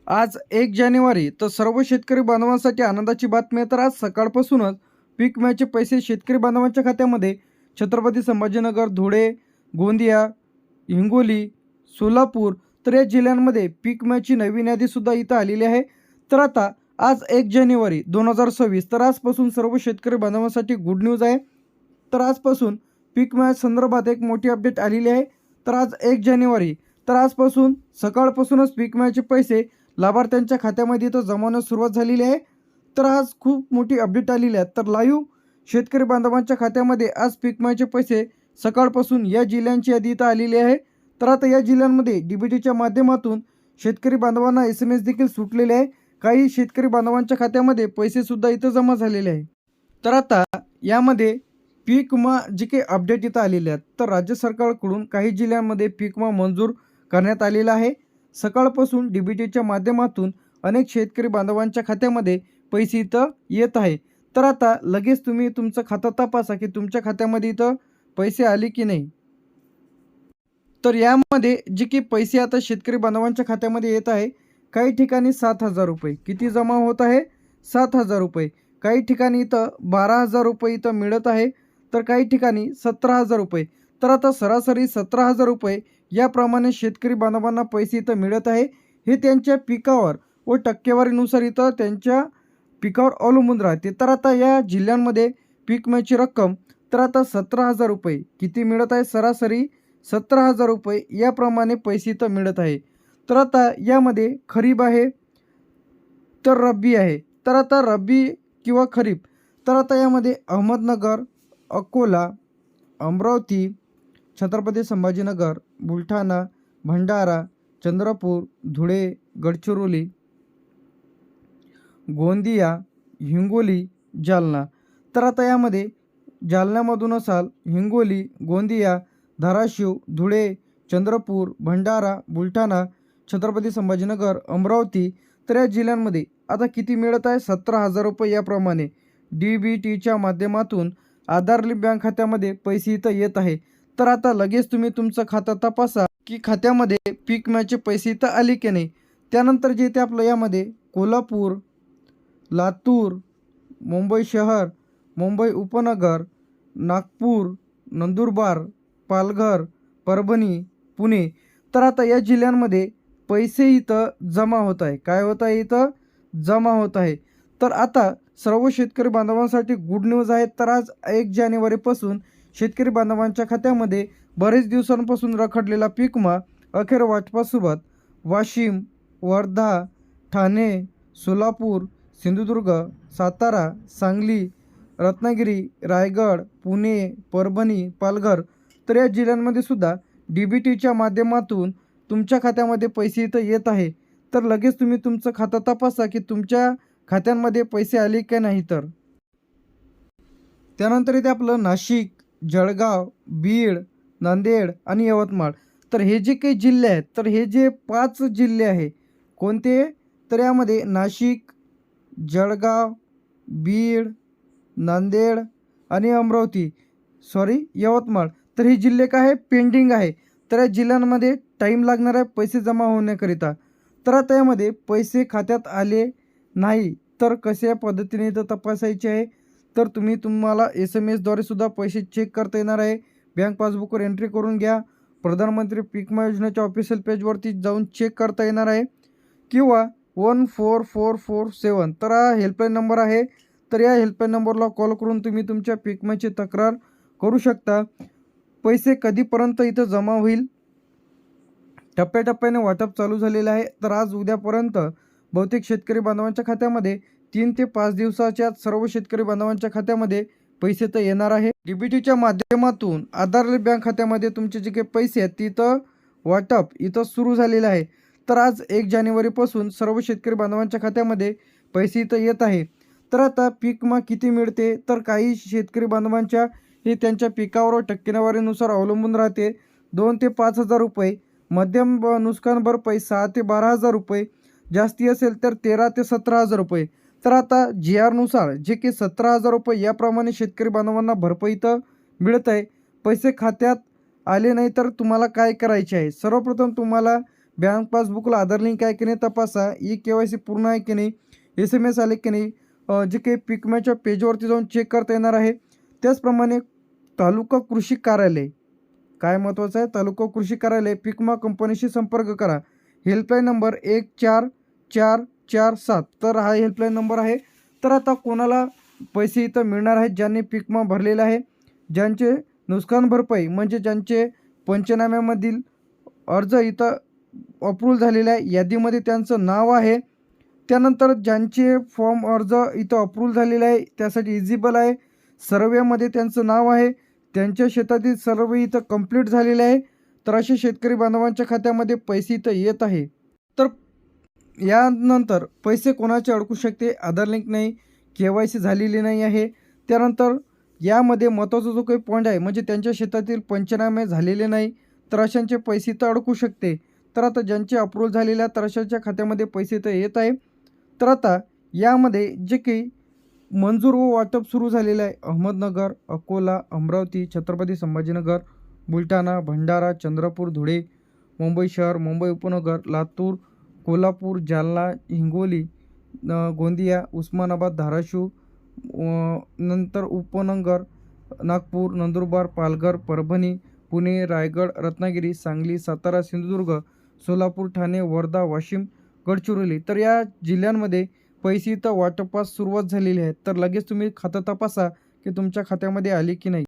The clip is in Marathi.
आज 1 जानेवारी तर सर्व शेतकरी बांधवांसाठी आनंदाची बातमी आहे. तर आज सकाळपासूनच पीक विम्याचे पैसे शेतकरी बांधवांच्या खात्यामध्ये छत्रपती संभाजीनगर, धुळे, गोंदिया, हिंगोली, सोलापूर तर या जिल्ह्यांमध्ये पीक विम्याची नवीन यादीसुद्धा इथं आलेली आहे. तर आता आज 1 जानेवारी 2026 तर आजपासून सर्व शेतकरी बांधवांसाठी गुड न्यूज आहे. तर आजपासून पीक विम्यासंदर्भात एक मोठी अपडेट आलेली आहे. तर आज 1 जानेवारी तर आजपासून सकाळपासूनच पीक विम्याचे पैसे लाभार्थ्यांच्या खात्यामध्ये इथं जमवण्यास सुरुवात झालेली आहे. तर आज खूप मोठी अपडेट आलेली आहे. तर लाईव्ह शेतकरी बांधवांच्या खात्यामध्ये आज पीक विम्याचे पैसे सकाळपासून या जिल्ह्यांची यादी इथं आलेली आहे. तर आता या जिल्ह्यांमध्ये DBTच्या माध्यमातून शेतकरी बांधवांना SMS देखील सुटलेले आहे. काही शेतकरी बांधवांच्या खात्यामध्ये पैसेसुद्धा इथं जमा झालेले आहे. तर आता यामध्ये पीक विमा जे काही अपडेट इथं आलेले आहेत, तर राज्य सरकारकडून काही जिल्ह्यांमध्ये पीक विमा मंजूर करण्यात आलेला आहे. सकाळपासून DBTच्या माध्यमातून अनेक शेतकरी बांधवांच्या खात्यामध्ये पैसे इथं येत आहे. तर आता लगेच तुम्ही तुमचं खातं तपासा की तुमच्या खात्यामध्ये इथं पैसे आले की नाही. तर यामध्ये जे काही पैसे आता शेतकरी बांधवांच्या खात्यामध्ये येत आहे, काही ठिकाणी 7,000 रुपये किती जमा होत आहे, 7,000 रुपये. काही ठिकाणी इथं 12,000 रुपये इथं मिळत आहे, तर काही ठिकाणी 17,000 रुपये. तर आता सरासरी 17,000 रुपये याप्रमाणे शेतकरी बांधवांना पैसे इथं मिळत आहे. हे त्यांच्या पिकावर व टक्केवारीनुसार इथं त्यांच्या पिकावर अवलंबून राहते. तर आता या जिल्ह्यांमध्ये पीक विम्याची रक्कम तर आता 17,000 रुपये किती मिळत आहे, सरासरी 17,000 रुपये याप्रमाणे पैसे इथं मिळत आहे. तर आता यामध्ये खरीप आहे तर रब्बी आहे. तर आता रब्बी किंवा खरीप तर आता यामध्ये अहमदनगर, अकोला, अमरावती, छत्रपती संभाजीनगर, बुलढाणा, भंडारा, चंद्रपूर, धुळे, गडचिरोली, गोंदिया, हिंगोली, जालना. तर आता यामध्ये जालन्यामधून असाल हिंगोली, गोंदिया, धाराशिव, धुळे, चंद्रपूर, भंडारा, बुलढाणा, छत्रपती संभाजीनगर, अमरावती तर या जिल्ह्यांमध्ये आता किती मिळत आहे, 17,000 रुपये याप्रमाणे DBTच्या माध्यमातून आधार लिंक बँक खात्यामध्ये पैसे इथं येत आहे. तर आता लगेच तुम्ही तुमचं खातं तपासा की खात्यामध्ये पीक विम्याचे पैसे इथं आले की नाही. त्यानंतर जे ते आपलं यामध्ये कोल्हापूर, लातूर, मुंबई शहर, मुंबई उपनगर, नागपूर, नंदुरबार, पालघर, परभणी, पुणे तर आता या जिल्ह्यांमध्ये पैसे इथं जमा होत आहे. काय होत आहे, इथं जमा होत आहे. तर आता सर्व शेतकरी बांधवांसाठी गुड न्यूज आहे. तर आज 1 जानेवारीपासून शेतकरी बांधवांच्या खात्यामध्ये बरेच दिवसांपासून रखडलेला पीक विमा अखेर वाटपास सुरुवात. वाशिम, वर्धा, ठाणे, सोलापूर, सिंधुदुर्ग, सातारा, सांगली, रत्नागिरी, रायगड, पुणे, परभणी, पालघर तर या जिल्ह्यांमध्ये सुद्धा DBTच्या माध्यमातून तुमच्या खात्यामध्ये पैसे इथं येत आहे. तर लगेच तुम्ही तुमचं खातं तपासा की तुमच्या खात्यांमध्ये पैसे आले की नाही. तर त्यानंतर इथे आपलं नाशिक, जळगाव, बीड, नांदेड आणि यवतमाळ तर हे जे काही जिल्हे आहेत तर हे जे 5 जिल्हे आहे कोणते, तर यामध्ये नाशिक, जळगाव, बीड, नांदेड आणि यवतमाळ तर हे जिल्हे काय आहे, पेंडिंग आहे. तर या जिल्ह्यांमध्ये टाईम लागणार आहे पैसे जमा होण्याकरिता. तर आता यामध्ये पैसे खात्यात आले नाही तर कशा पद्धतीने इथं तपासायचे आहे, तर तुम्हाला SMS द्वारे सुद्धा पैसे चेक करता येणार आहे. बँक पासबुकवर एंट्री करून घ्या. प्रधानमंत्री पीक विमा योजनेच्या ऑफिशियल पेजवरती जाऊन चेक करता येणार आहे किंवा 14447 तर हा हेल्पलाईन नंबर आहे. तर या हेल्पलाईन नंबरला कॉल करून तुम्ही तुमच्या पीक विम्याची तक्रार करू शकता. पैसे कधीपर्यंत इथं जमा होईल, टप्प्याटप्प्याने वाटप चालू झालेलं आहे. तर आज उद्यापर्यंत बहुतेक शेतकरी बांधवांच्या खात्यामध्ये 3 ते 5 दिवसाच्या सर्व शेतकरी बांधवांच्या खात्यामध्ये पैसे तर येणार आहे. DBTच्या माध्यमातून आधार लिंक बँक खात्यामध्ये तुमचे जे काही पैसे आहेत तिथं वाटप इथं सुरू झालेलं आहे. तर आज 1 जानेवारीपासून सर्व शेतकरी बांधवांच्या खात्यामध्ये पैसे इथं येत आहे. तर आता पीक विमा किती मिळते, तर काही शेतकरी बांधवांच्या हे त्यांच्या पिकावर व टक्केवारीनुसार अवलंबून राहते. 2 ते 5,000 रुपये, मध्यम नुकसान भरपाई 6 ते 12,000 रुपये, जास्ती असेल तर 13 ते 17,000 रुपये. तर आता GRनुसार जे की 17,000 रुपये याप्रमाणे शेतकरी बांधवांना भरपाई इथं मिळत आहे. पैसे खात्यात आले नाही तर तुम्हाला काय करायचे आहे, सर्वप्रथम तुम्हाला बँक पासबुकला आधार लिंक आहे की नाही तपासा. KYC पूर्ण आहे की नाही, SMS आले की नाही, जे काही पीक विम्याच्या पेजवरती जाऊन चेक करता येणार आहे. त्याचप्रमाणे तालुका कृषी कार्यालय, काय महत्त्वाचं आहे, तालुका कृषी कार्यालय पीक विमा कंपनीशी संपर्क करा. Helpline number 14447. तर हा हेल्पलाईन नंबर आहे. तर आता कोणाला पैसे इथं मिळणार आहेत, ज्यांनी पीक विमा भरलेला आहे, ज्यांचे नुकसान भरपाई म्हणजे ज्यांचे पंचनाम्यामधील अर्ज इथं अप्रूव्ह झालेले आहे, यादीमध्ये त्यांचं नाव आहे. त्यानंतर ज्यांचे फॉर्म अर्ज इथं अप्रूव्ह झालेले आहे, त्यासाठी इलिजिबल आहे, सर्वेमध्ये त्यांचं नाव आहे, त्यांच्या शेतातील सर्वे इथं कंप्लीट झालेले आहे, तर असे शेतकरी बांधवांच्या खात्यामध्ये पैसे इथं येत आहे. तर यानंतर पैसे कोणाचे अडकू शकते, आधार लिंक नाही, KYC झालेली नाही आहे. त्यानंतर यामध्ये महत्त्वाचा जो काही पॉईंट आहे म्हणजे त्यांच्या शेतातील पंचनामे झालेले नाही, तर अशांचे पैसे इथं अडकू शकते. तर आता ज्यांचे अप्रूव्ह झालेले आहेत तर अशांच्या खात्यामध्ये पैसे इथं येत आहे. तर आता यामध्ये जे काही मंजूर व वाटप सुरू झालेलं आहे, अहमदनगर, अकोला, अमरावती, छत्रपती संभाजीनगर, बुलढाणा, भंडारा, चंद्रपूर, धुळे, मुंबई शहर, मुंबई उपनगर, लातूर, कोल्हापूर, जालना, हिंगोली, गोंदिया, उस्मानाबाद, धाराशिव, नंतर उपनगर, नागपूर, नंदुरबार, पालघर, परभणी, पुणे, रायगड, रत्नागिरी, सांगली, सातारा, सिंधुदुर्ग, सोलापूर, ठाणे, वर्धा, वाशिम, गडचिरोली, तर या जिल्ह्यांमध्ये पैसे इथं वाटपास सुरुवात झालेली आहे. तर लगेच तुम्ही खातं तपासा की तुमच्या खात्यामध्ये आले की नाही.